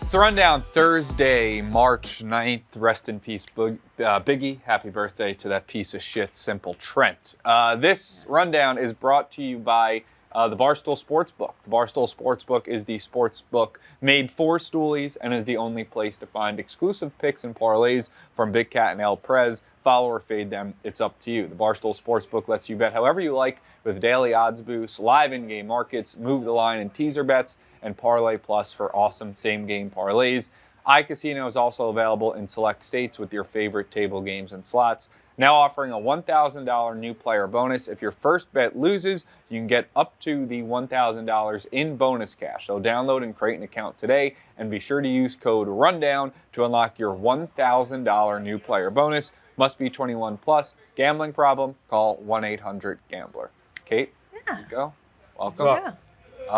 It's the Rundown, Thursday, March 9th. Rest in peace, Biggie. Happy birthday to that piece of shit, Simple Trent. This Rundown is brought to you by the Barstool Sportsbook. The Barstool Sportsbook is the sportsbook made for Stoolies and is the only place to find exclusive picks and parlays from Big Cat and El Prez. Follow or fade them, it's up to you. The Barstool Sportsbook lets you bet however you like with daily odds boosts, live in-game markets, move the line and teaser bets, and Parlay Plus for awesome same-game parlays. iCasino is also available in select states with your favorite table games and slots. Now offering a $1,000 new player bonus. If your first bet loses, you can get up to the $1,000 in bonus cash. So download and create an account today, and be sure to use code RUNDOWN to unlock your $1,000 new player bonus. Must be 21 plus. Gambling problem? Call 1-800-GAMBLER. Kate, Yeah. Rico, welcome. Yeah.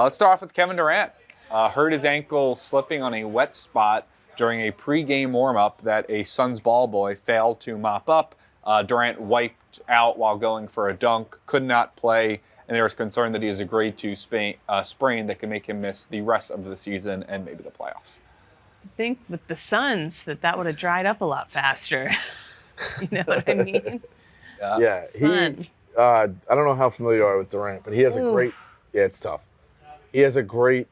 Let's start off with Kevin Durant. Hurt his ankle slipping on a wet spot during a pregame warm-up that a Suns ball boy failed to mop up. Durant wiped out while going for a dunk, could not play, and there was concern that he has a grade 2 sprain that can make him miss the rest of the season and maybe the playoffs. I think with the Suns that would have dried up a lot faster. You know what I mean? Yeah, Sun. I don't know how familiar you are with Durant, but he has a great, it's tough. He has a great,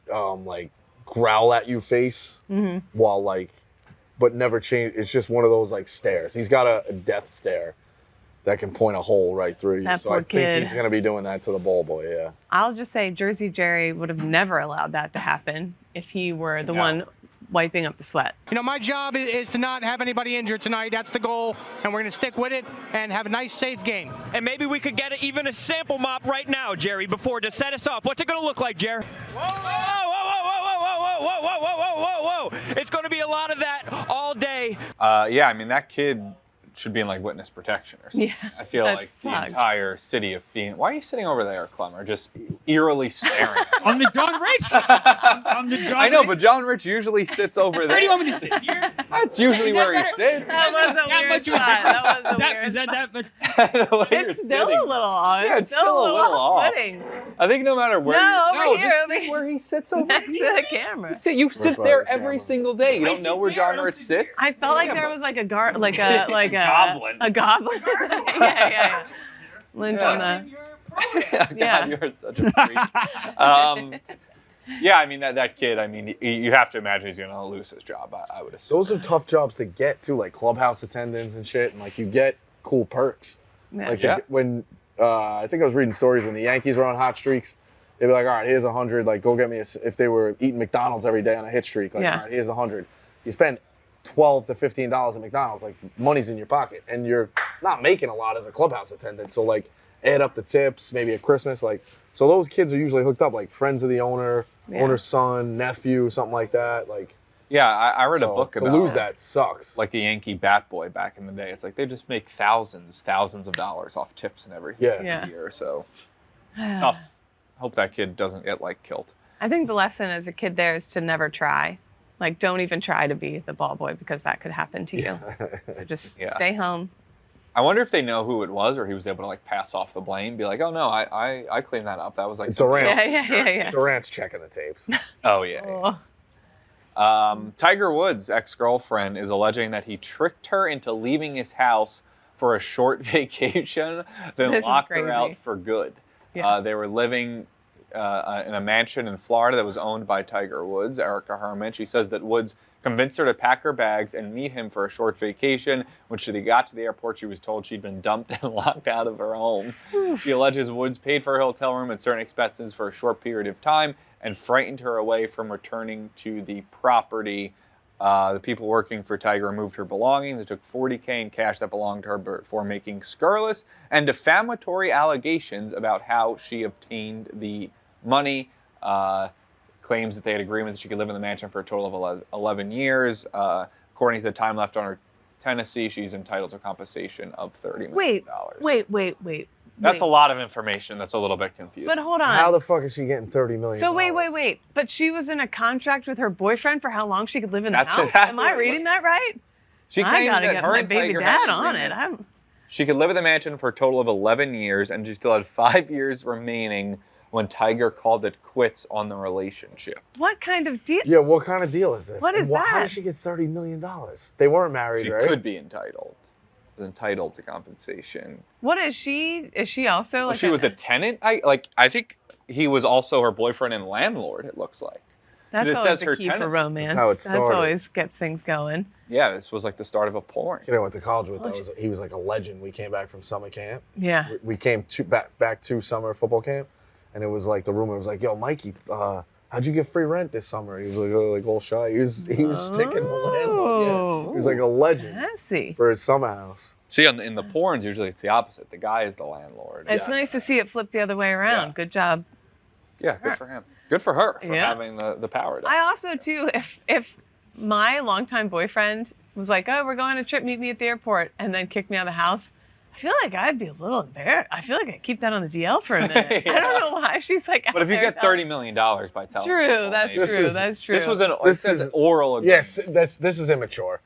growl at you face while, but never change. It's just one of those, stares. He's got a death stare that can point a hole right through you. That So poor I think kid. he's going to be doing that to the ball boy, yeah. I'll just say Jersey Jerry would have never allowed that to happen if he were the one wiping up the sweat. You know, my job is to not have anybody injured tonight. That's the goal, and we're going to stick with it and have a nice, safe game. And maybe we could get even a sample mop right now, Jerry, before to set us off. What's it going to look like, Jerry? Whoa, whoa, whoa, whoa, whoa, whoa, whoa, whoa, whoa, whoa, whoa, whoa. It's going to be a lot of that all day. Yeah, I mean, that kid should be in, witness protection or something. Yeah, I feel that like the sucks. entire city of Phoenix. Why are you sitting over there, Clemmer? Just eerily staring at me. I'm the John Rich. I'm the John I know, Rich. but John Rich usually sits over there. Where do you want me to sit? Here? That's usually Is that where he better? sits. That was a That weird much of a spot. difference? That was a weird Is that spot. The way you're It's still sitting. a little off. Yeah, it's still a little off. off-putting. I think no matter where No, you over here, just over sit here. where he sits over Next to there. the camera. You sit by there the every camera. single day. You I don't know sit where there, John I don't Rich sit sits? I felt like Yeah, there but- was like a Goblin. A goblin. yeah. Lint on the. God, Yeah. you're such a freak. Yeah, I mean, that kid, I mean, you have to imagine he's going to lose his job, I would assume. Those are tough jobs to get, too, like clubhouse attendants and shit, and, you get cool perks. Yeah. Yeah. When, I think I was reading stories when the Yankees were on hot streaks, they'd be like, all right, here's 100, go get me if they were eating McDonald's every day on a hit streak, all right, here's 100. You spend $12 to $15 at McDonald's, money's in your pocket, and you're not making a lot as a clubhouse attendant, so, add up the tips, maybe at Christmas, so those kids are usually hooked up, friends of the owner, owner's son, nephew, something like that, Yeah, I read a book to about lose that sucks. a Yankee bat boy back in the day. It's they just make thousands of dollars off tips and everything Yeah. every year, so tough. Hope that kid doesn't get, killed. I think the lesson as a kid there is to never try. Don't even try to be the ball boy because that could happen to you. So just stay home. I wonder if they know who it was, or he was able to pass off the blame, be like, "Oh no, I cleaned that up. That was Durant. Yeah. Durant's checking the tapes. Oh yeah. Oh. Tiger Woods' ex-girlfriend is alleging that he tricked her into leaving his house for a short vacation, then This is locked her crazy. out for good. Yeah. They were living in a mansion in Florida that was owned by Tiger Woods, Erica Herman. She says that Woods convinced her to pack her bags and meet him for a short vacation. When she got to the airport, she was told she'd been dumped and locked out of her home. She alleges Woods paid for her hotel room and certain expenses for a short period of time and frightened her away from returning to the property. The people working for Tiger removed her belongings. They took $40K in cash that belonged to her before making scurrilous and defamatory allegations about how she obtained the money. Claims that they had agreement that she could live in the mansion for a total of 11 years. According to the time left on her Tennessee, she's entitled to compensation of $30 million. Wait. That's a lot of information. That's a little bit confusing. But hold on. How the fuck is she getting $30 million? So wait. But she was in a contract with her boyfriend for how long she could live in the That's- house? that's Am I what- reading that right? She I claimed gotta that get her my and baby Tiger dad had an on agreement. it. She could live in the mansion for a total of 11 years, and she still had 5 years remaining when Tiger called it quits on the relationship. What kind of deal? Yeah, what kind of deal is this? What is How that? did she get $30 million? They weren't married, She right? could be entitled. Entitled to compensation. What is she? Is she also Well, like? she was a tenant. I think he was also her boyfriend and landlord. It looks like. That's it always says the her key for tenants. romance. That's how it started. always gets things going. Yeah, this was like the start of a porn. You know, I went to college with. He was like a legend. We came back from summer camp. Yeah. We came back to summer football camp, and it was like the rumor was like, "Yo, Mikey, how'd you get free rent this summer?" He was like all shy. He was sticking the landlord. Yeah. He was like a legend Classy. for his summer house. See, in the porns, usually it's the opposite. The guy is the landlord. It's nice to see it flip the other way around. Yeah. Good job. Yeah, good for him. Good for her for Yeah. having the power. I also too, if my longtime boyfriend was like, "Oh, we're going on a trip, meet me at the airport," and then kicked me out of the house, I feel like I'd be a little embarrassed. I feel like I'd keep that on the DL for a minute. Yeah. I don't know why she's like. But if you get $30 million by telling True, people, that's maybe. true. That's true. This was an oral agreement. Yes, this is immature.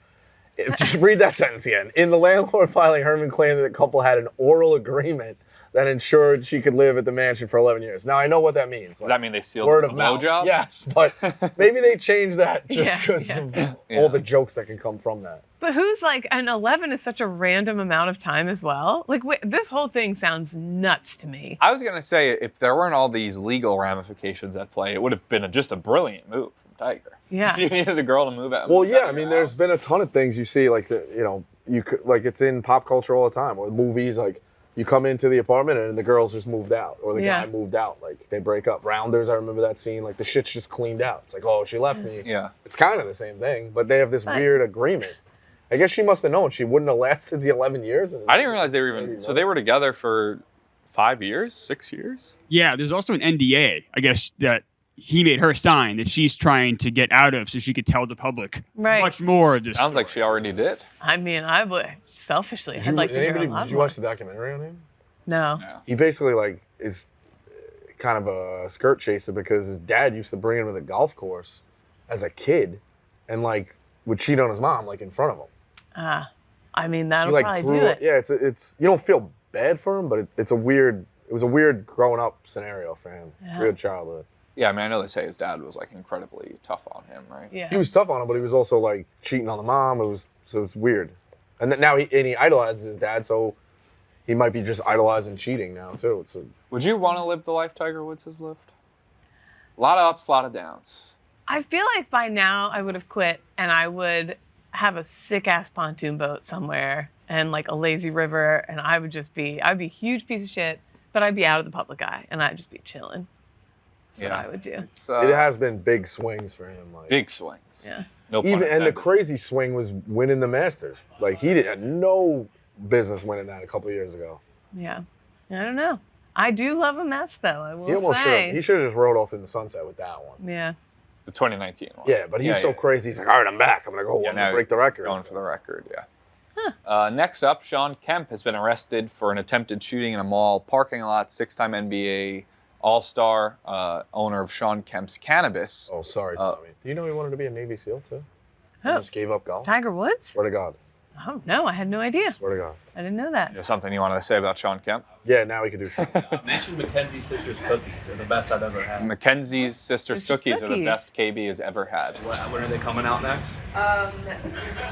Just read that sentence again. In the landlord filing, Herman claimed that the couple had an oral agreement that ensured she could live at the mansion for 11 years. Now, I know what that means. Does that mean they sealed word the of mouth? blowjob? Yes, but maybe they changed that just Yeah, because yeah. of all the jokes that can come from that. But who's like, and 11 is such a random amount of time as well. Like, wait, this whole thing sounds nuts to me. I was going to say, if there weren't all these legal ramifications at play, it would have been just a brilliant move from Tiger. Yeah. If you needed a girl to move out. Well, move yeah, out I of mean, your there's house. been a ton of things you see, like, you could, like, it's in pop culture all the time, or movies, like, you come into the apartment and the girls just moved out, or the Yeah. guy moved out, like, they break up. Rounders, I remember that scene, like, the shit's just cleaned out. It's like, oh, she left me. Yeah. It's kind of the same thing, but they have this But- weird agreement. I guess she must have known she wouldn't have lasted the 11 years. I didn't realize they were even. So they were together for 5 years, 6 years. Yeah, there's also an NDA, I guess, that he made her sign that she's trying to get out of so she could tell the public Right. much more of this. Sounds like she already did. I mean, I would selfishly, Did I'd like to hear a lot did you more. watch the documentary on him? No. Yeah. He basically, like, is kind of a skirt chaser because his dad used to bring him to the golf course as a kid and, like, would cheat on his mom, like, in front of him. I mean, that'll He, like, probably grew do up, it. yeah, it's you don't feel bad for him, but it was a weird growing up scenario for him. Yeah. Weird childhood. Yeah, I mean, I know they say his dad was like incredibly tough on him, right? Yeah. He was tough on him, but he was also like cheating on the mom. So it's weird. And then now he idolizes his dad, so he might be just idolizing cheating now too. Would you want to live the life Tiger Woods has lived? A lot of ups, a lot of downs. I feel like by now I would have quit and I would have a sick ass pontoon boat somewhere and like a lazy river, and I'd be a huge piece of shit, but I'd be out of the public eye and I'd just be chilling. That's what I would do. It's, it has been big swings for him. Like, big swings. Yeah. No pun and the intended. crazy swing was winning the Masters. Like he had no business winning that a couple of years ago. Yeah. I don't know. I do love a mess though, I will He almost should say. have. He should have just rode off in the sunset with that one. Yeah. The 2019 one. Yeah, but he's so crazy. He's like, all right, I'm back. I'm gonna go. Yeah, I'm gonna now break the record. Going for the record, yeah. Next up, Shawn Kemp has been arrested for an attempted shooting in a mall parking lot. 6-time NBA All-Star, owner of Shawn Kemp's Cannabis. Oh, sorry, Tommy. Do you know he wanted to be a Navy SEAL too? He Who? just gave up golf. Tiger Woods? Swear to God. Oh no, I had no idea. Swear to God. I didn't know that. Is there something you wanted to say about Shawn Kemp? Yeah, now we can do shit. Mention Mackenzie's sister's cookies. They're the best I've ever had. Mackenzie's sister's cookies are the cookies. best KB has ever had. When are they coming out next?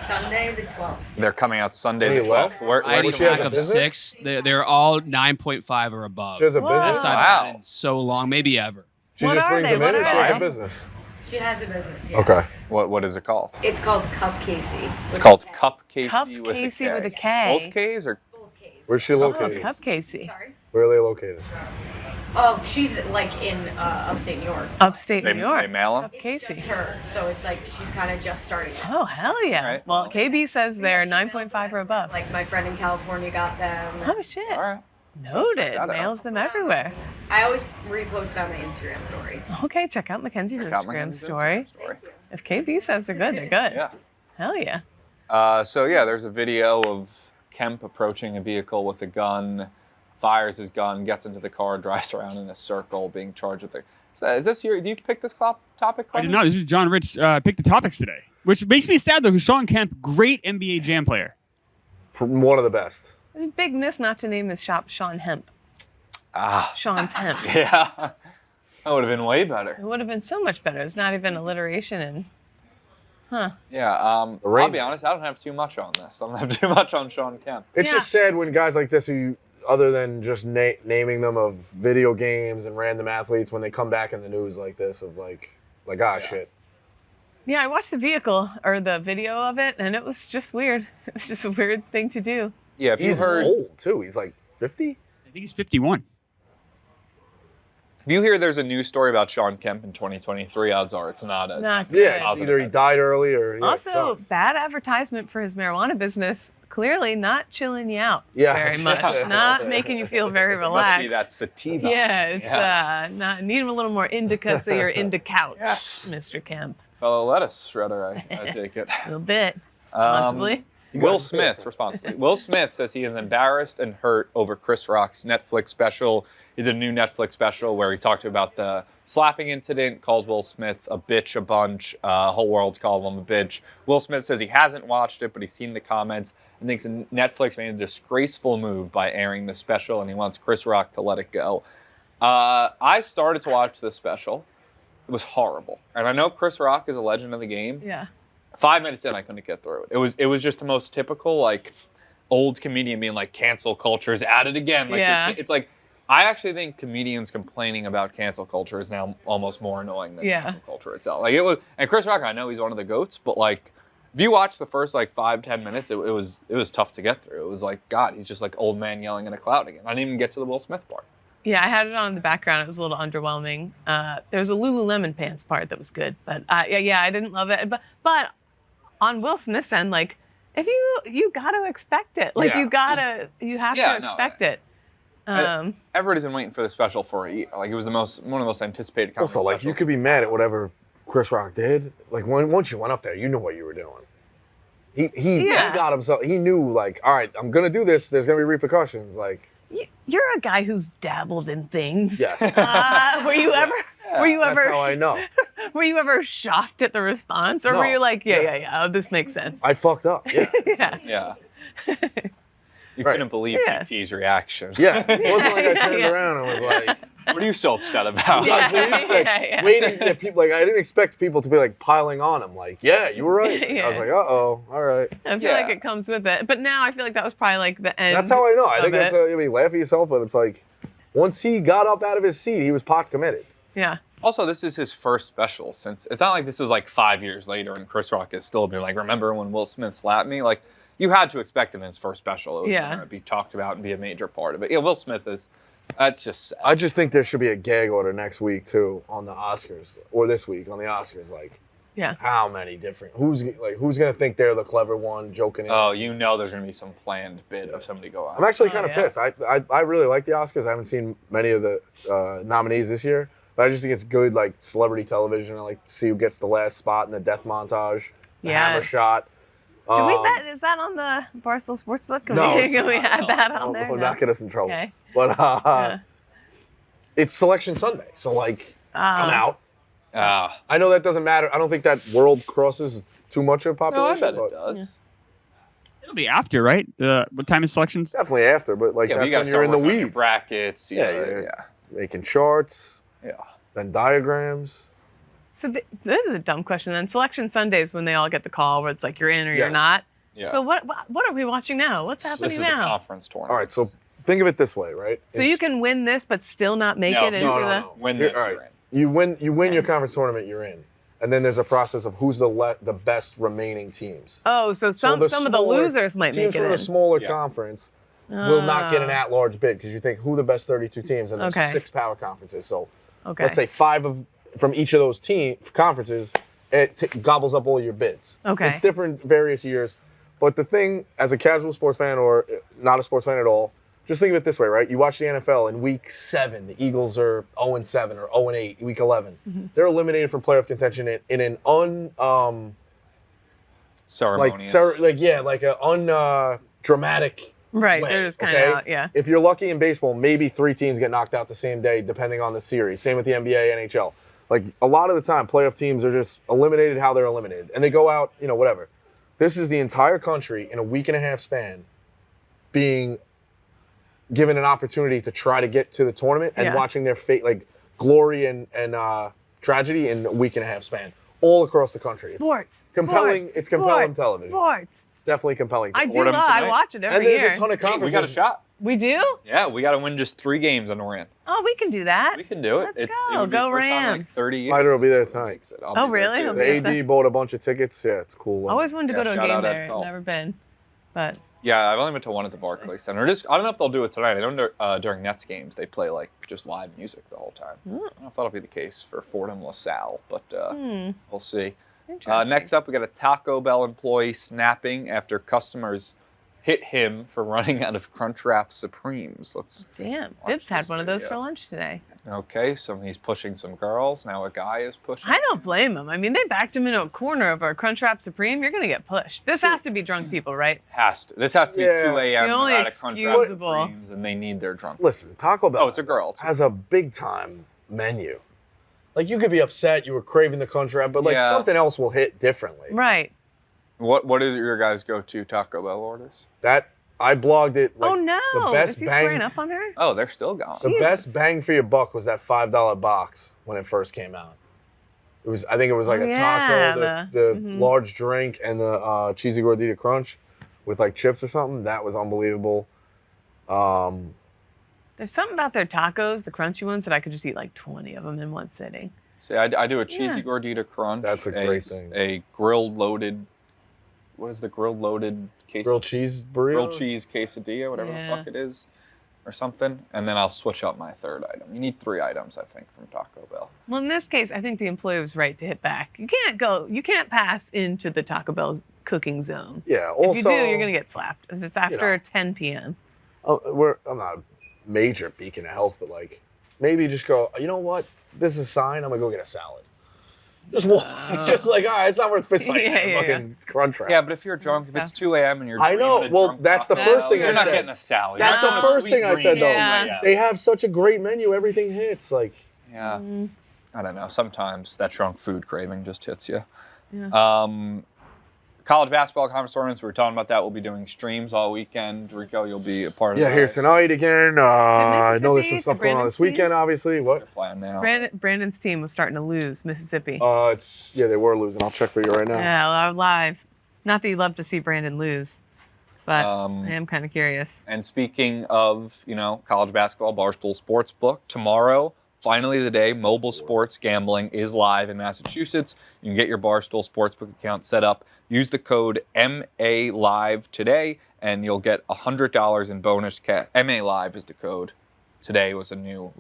Sunday the 12th. They're coming out Sunday Any the 12th. left? Where I Well, need she a has pack a of business? 6. They're all 9.5 or above. She has a Wow. business. Best I've Wow. had in so long, maybe ever. She What just are brings they? them What in, or are she has they? a business. She has a business, yeah. Okay. What is it called? It's called Cup Casey. It's called Cup Casey Cup with Casey a K. with a K. Both K's or Both Ks. Where's she Oh, located? Cup Casey. Sorry? Where are they located? Oh, she's like in upstate New York. Upstate they, New York. they mail them? Cup It's Casey. just her, so it's like she's kind of just starting out. Oh, hell yeah. Alright. Well, KB says they're 9.5 or above. Like my friend in California got them. Oh, shit. All right. Noted. that out. Mails them everywhere. I always repost on my Instagram story. Okay, check out Mackenzie's Check out Instagram Mackenzie's story. Instagram story. If KB says they're good, they're good. Yeah. Hell yeah. So yeah, there's a video of Kemp approaching a vehicle with a gun, fires his gun, gets into the car, drives around in a circle, being charged with it. So is this your? Do you pick this topic? I did Clement? not. This is John Ritz picked the topics today, which makes me sad though. Because Shawn Kemp, great NBA Jam player. One of the best. It's a big miss not to name his shop Shawn Hemp. Ah, Shawn's Hemp. yeah. That would have been way better. It would have been so much better. It's not even alliteration and, huh. Yeah, I'll be honest, I don't have too much on this. I don't have too much on Shawn Kemp. It's just sad when guys like this, who, other than just naming them of video games and random athletes, when they come back in the news like this, of shit. Yeah, I watched the video of it, and it was just weird. It was just a weird thing to do. Yeah, if He's old too. He's like 50. I think he's 51. If you hear there's a news story about Shawn Kemp in 2023, odds are it's not as Not good. Yeah, it's either he died early or also bad advertisement for his marijuana business. Clearly not chilling you out Yeah. very much. Not making you feel very relaxed. Must be that sativa. Yeah, it's not need him a little more indica so you're into couch, Yes. Mr. Kemp. Fellow lettuce shredder, I take it. A little bit. Responsibly. Will Smith, responsibly. Will Smith says he is embarrassed and hurt over Chris Rock's Netflix special. He did a new Netflix special where he talked about the slapping incident, calls Will Smith a bitch a bunch. Whole world's called him a bitch. Will Smith says he hasn't watched it, but he's seen the comments and thinks Netflix made a disgraceful move by airing the special, and he wants Chris Rock to let it go. I started to watch the special. It was horrible. And I know Chris Rock is a legend of the game. Yeah. 5 minutes in, I couldn't get through it. It was just the most typical, like, old comedian being like, cancel culture is at it again. Like, Yeah. It's like, I actually think comedians complaining about cancel culture is now almost more annoying than cancel culture itself. Like, it was, and Chris Rock, I know he's one of the GOATs, but like, if you watch the first like 5-10 minutes, it was tough to get through. It was like, God, he's just like old man yelling in a cloud again. I didn't even get to the Will Smith part. Yeah, I had it on in the background. It was a little underwhelming. There was a Lululemon pants part that was good, but I didn't love it. But on Will Smith's end, like, if you got to expect it. Like, you have to expect it. Everybody's been waiting for the special for a year. Like, it was one of the most anticipated. Also, like, you could be mad at whatever Chris Rock did. Like, once you went up there, you knew what you were doing. He got himself. He knew, like, all right, I'm gonna do this. There's gonna be repercussions. Like, you're a guy who's dabbled in things. Yes. Were you ever? That's how I know. Were you ever shocked at the response, or No. were you like, oh, this makes sense? I fucked up. Yeah. Yeah. You couldn't believe PT's reaction. Yeah. It wasn't like I turned around and was like, what are you so upset about? I was waiting at people. Like, I didn't expect people to be like piling on him. Like, yeah, you were right. I was like, all right. I feel like it comes with it, but now I feel like that was probably like the end. That's how I know. I think that's I mean, laugh at yourself, but it's like, once he got up out of his seat, he was pot committed. Yeah. Also, this is his first special since it's not like this is like 5 years later and Chris Rock is still being like, remember when Will Smith slapped me? Like, you had to expect him in his first special. It was going to be talked about and be a major part of it. Yeah, Will Smith is. That's just sad. I just think there should be a gag order next week too on the Oscars, or this week on the Oscars. Like, how many different? Who's gonna think they're the clever one joking? Oh, you know, there's gonna be some planned bid of somebody go out. I'm actually kind of pissed. I really like the Oscars. I haven't seen many of the nominees this year, but I just think it's good, like, celebrity television. I like to see who gets the last spot in the death montage, the hammer shot. Do we bet? Is that on the Barstool Sportsbook? Can we add that on there? Will not get us in trouble. Okay. But it's Selection Sunday, so like I'm out. I know that doesn't matter. I don't think that world crosses too much of population. No, I bet it does. Yeah. It'll be after, right? What time is selections? Definitely after, but like that's when you're in the weeds. Brackets. Making charts. Yeah. Then diagrams. So this is a dumb question. Then Selection Sunday is when they all get the call where it's like you're in or you're not. Yeah. So what are we watching now? What's happening this is now? The conference tournament. All right, so think of it this way, right? So you can win this, but still not make it into the. Win this. All right. You win your conference tournament, you're in, and then there's a process of who's the best remaining teams. Oh, so some of the losers might make it in. Teams from a smaller conference will not get an at-large bid because you think who the best 32 teams, and there's 6 power conferences. So let's say 5 from each of those conferences, it gobbles up all your bids. Okay. It's different various years. But the thing, as a casual sports fan or not a sports fan at all, just think of it this way, right? You watch the NFL in week 7, the Eagles are 0-7 or 0-8, week 11. Mm-hmm. They're eliminated from playoff contention in an ceremonious. like a undramatic Right, way, they're just kind of out, yeah. If you're lucky in baseball, maybe 3 teams get knocked out the same day, depending on the series. Same with the NBA, NHL. Like, a lot of the time, playoff teams are just eliminated how they're eliminated. And they go out, whatever. This is the entire country in a week and a half span being given an opportunity to try to get to the tournament and watching their fate, like, glory and tragedy in a week and a half span, all across the country. Sports. It's compelling. Sports, It's compelling sports, television. Sports. It's definitely compelling. I do Fordham love. I tonight. watch it And every there's year. a ton of Hey, conferences. we got a shot. We do? Yeah, we got to win just 3 games and we're in. Oh, we can do that. We can do it. Let's It go. would be Go the first time in, like, Rams. 30 years. Slider will be there tonight. Makes it. I'll Oh, be there, really? too. He'll be The there. AD bought a bunch of tickets. Yeah, it's cool. I always wanted to Yeah, go to a shout game out Ed there. Pell. Never been. But Yeah, I've only been to one at the Barclays Center. I don't know if they'll do it tonight. I know during Nets games they play like just live music the whole time. I don't know if that'll be the case for Fordham LaSalle, but we'll see. interesting. Next up, we got a Taco Bell employee snapping after customers hit him for running out of Crunchwrap Supremes. Damn. watch Bibbs had this one of those video. for lunch today. Okay, so he's pushing some girls. Now a guy is pushing. I don't blame him. I mean, they backed him into a corner of a Crunchwrap Supreme. You're going to get pushed. This has to be drunk people, right? This has to be Yeah. 2 a.m. The only They're out of Crunchwrap excusable- Supremes, and they need their drunk. Listen, Taco Bell. Oh, it's a girl. Has a big time menu. Like you could be upset you were craving the Crunchwrap, but like Yeah. something else will hit differently. Right. What is your guys' go-to Taco Bell orders? That I blogged it. Like, Oh, no. The best Is he bang. squaring up on her? Oh, they're still gone. The best bang for your buck was that $5 box when it first came out. It was, I think it was like Oh, a yeah, taco, the mhm. large drink, and the cheesy gordita crunch with like chips or something. That was unbelievable. There's something about their tacos, the crunchy ones, that I could just eat like 20 of them in one sitting. See, I do a cheesy Yeah. gordita crunch. That's a great thing. A grilled loaded. What is the grilled loaded quesadilla? Grilled cheese burrito. Grilled cheese quesadilla, whatever Yeah. the fuck it is, or something. And then I'll switch up my third item. You need 3 items, I think, from Taco Bell. Well, in this case, I think the employee was right to hit back. You can't pass into the Taco Bell's cooking zone. Yeah. Also, If you do, you're going to get slapped. If it's after 10 p.m. I'm not a major beacon of health, but like maybe just go. You know what? This is a sign. I'm gonna go get a salad. Just walk. Just like, all right, it's not worth fist fighting. Yeah, Fucking Crunchwrap. Yeah, but if you're drunk, if it's 2 a.m. and you're I know. dreaming of Well, drunk that's the Taco first Bell, thing I you're not said. getting a salad. That's You're the getting a first thing I sweet said, green though. Yeah. They have such a great menu. Everything hits. Like, Yeah. I don't know. Sometimes that drunk food craving just hits you. Yeah. College basketball conference tournaments, we were talking about that. We'll be doing streams all weekend. Rico, you'll be a part of that. yeah, here tonight again. I know there's some Mississippi, stuff the going on Brandon's this weekend, obviously. What? Plan now. Brandon's team was starting to lose Mississippi. They were losing. I'll check for you right now. Yeah, live. Not that you love to see Brandon lose, but I am kind of curious. And speaking of, college basketball, Barstool Sportsbook, tomorrow, finally the day, mobile sports gambling is live in Massachusetts. You can get your Barstool Sportsbook account set up. Use the code MALIVE today, and you'll get $100 in bonus cash. MALIVE is the code. Today was a new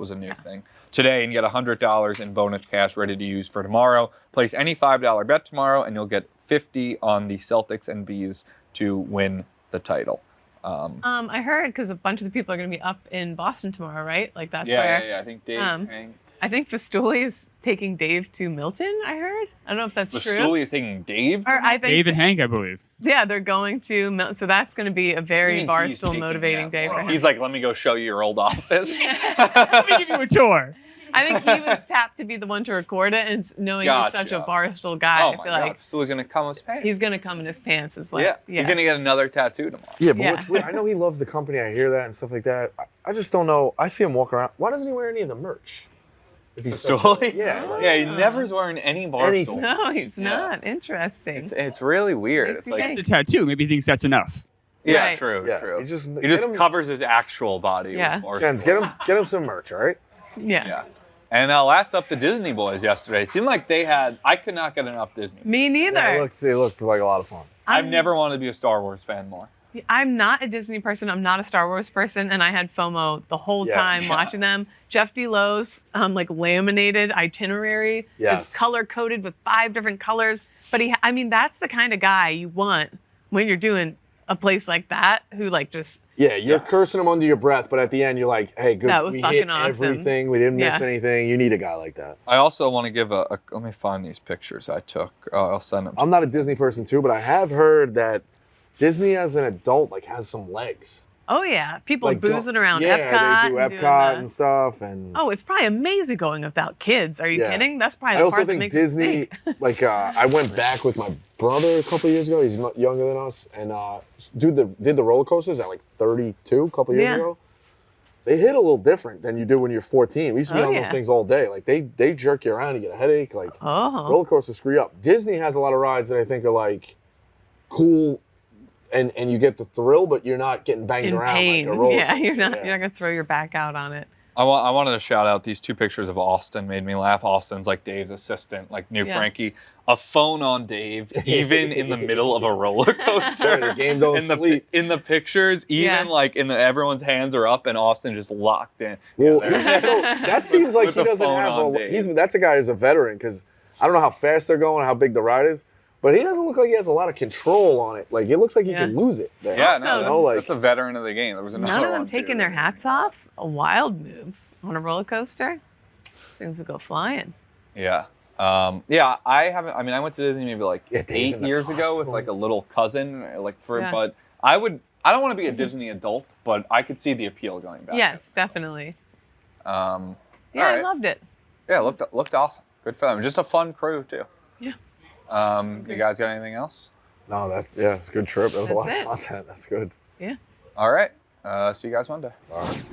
thing. Today, and you get $100 in bonus cash ready to use for tomorrow. Place any $5 bet tomorrow, and you'll get $50 on the Celtics and Bees to win the title. I heard because a bunch of the people are going to be up in Boston tomorrow, right? Like that's where. Yeah. I think Dave Hang. I think Fastuli is taking Dave to Milton. I heard. I don't know if that's true. Fastuli is taking Dave. Or I think Dave and Hank, I believe. Yeah, they're going to Milton. So that's going to be a very Barstool motivating day for him. He's like, let me go show you your old office. Let me give you a tour. I think he was tapped to be the one to record it, and knowing he's such a Barstool guy, Oh I my feel God, like Fastuli's gonna come in his pants. he's gonna come in his pants as well. Yeah. He's gonna get another tattoo tomorrow. Yeah, but Yeah. what's weird, I know he loves the company. I hear that and stuff like that. I just don't know. I see him walk around. Why doesn't he wear any of the merch? If he's such a- Fastuli? yeah, like, Yeah, he never's wearing any Barstool. Anything. No, he's not. Interesting. It's really weird. Makes It's you like think. The tattoo, maybe he thinks that's enough. yeah, Right. true. Yeah, True. he just covers his actual body. Yeah. With Barstool. Jens, get him some merch, all right? Yeah. And last up, the Disney boys yesterday. It seemed like I could not get enough Disney. Me neither. Yeah, it looked like a lot of fun. I've never wanted to be a Star Wars fan more. I'm not a Disney person. I'm not a Star Wars person, and I had FOMO the whole Yeah. time watching them. Jeff D. Lowe's laminated itinerary. Yes. It's color coded with 5 different colors. But that's the kind of guy you want when you're doing a place like that. Who just Yeah, you're cursing him under your breath, but at the end you're like, hey, good. That was we fucking hit awesome. everything. We didn't miss Yeah. anything. You need a guy like that. I also want to give let me find these pictures I took. I'll send them. I'm not a Disney person too, but I have heard that Disney as an adult has some legs. Oh yeah, people Like, boozing around yeah, Epcot. they do and doing Epcot the- and stuff, and Oh, it's probably amazing going without kids. Are you Yeah. kidding? That's probably I the also part that think makes Disney, it stink. I went back with my brother a couple of years ago. He's younger than us, and did the roller coasters at 32 a couple of years Yeah. ago. they hit a little different than you do when you're 14. We used to be Oh, on those yeah. things all day. Like they jerk you around, you get a headache. Like Oh. roller coasters screw you up. Disney has a lot of rides that I think are like cool, and you get the thrill, but you're not getting banged In around pain. like a roller Yeah, coaster. you're not gonna throw your back out on it. I wanted to shout out these 2 pictures of Austin made me laugh. Austin's like Dave's assistant, like new Yeah. Frankie. A phone on Dave, even in the middle of a roller coaster. The game don't sleep. In the pictures, even Yeah. like everyone's hands are up and Austin just locked in. Well, Yeah, he's also, that seems like With he the doesn't phone have on a. Dave. That's a guy who's a veteran because I don't know how fast they're going, how big the ride is, but he doesn't look like he has a lot of control on it. Like it looks like he Yeah. can lose it. There. Yeah, Also, no, that's a veteran of the game. There was another None of them one, taking too. their hats off. A wild move on a roller coaster. Things will go flying. Yeah. I haven't. I mean, I went to Disney maybe like Yeah, Dave 8 in the years ago with costume. like a little cousin, like for. Yeah. But I don't want to be a Disney adult, but I could see the appeal going back. Yes, definitely. Yeah, Yeah, I alright. loved it. Yeah, looked awesome. Good for them. Just a fun crew too. Yeah. You guys got anything else? No, it's a good trip. That was a That's lot of it. content. That's good. Yeah. All right. See you guys Monday. All right.